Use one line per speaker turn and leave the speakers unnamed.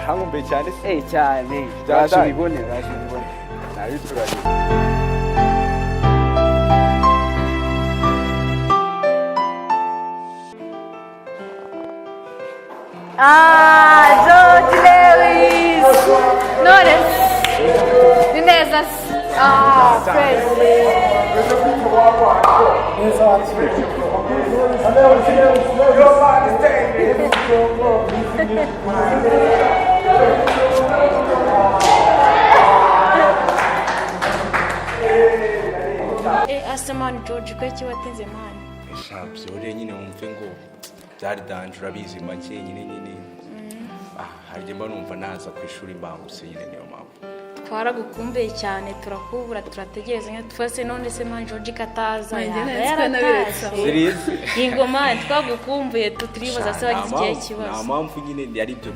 Hangumbe cyane se.
cyane. Bashibibone.
Nabituranye.
George Lewis. Notice. Dineza. Crazy.
Asamani George kweki watenze mani.
Shabyo nyine wumve ngo byari danje urabizi make nyine. Harya mba numva naza ku ishuri mbanguse nyine niyo mpamvu.
Twaragukumbeye cyane turakubura turategereza nka twese none se man George kataza
Serious
ingoma twagukumbuye tutiribaza se wagize ikibazo
nta mpamvu nyine yari byo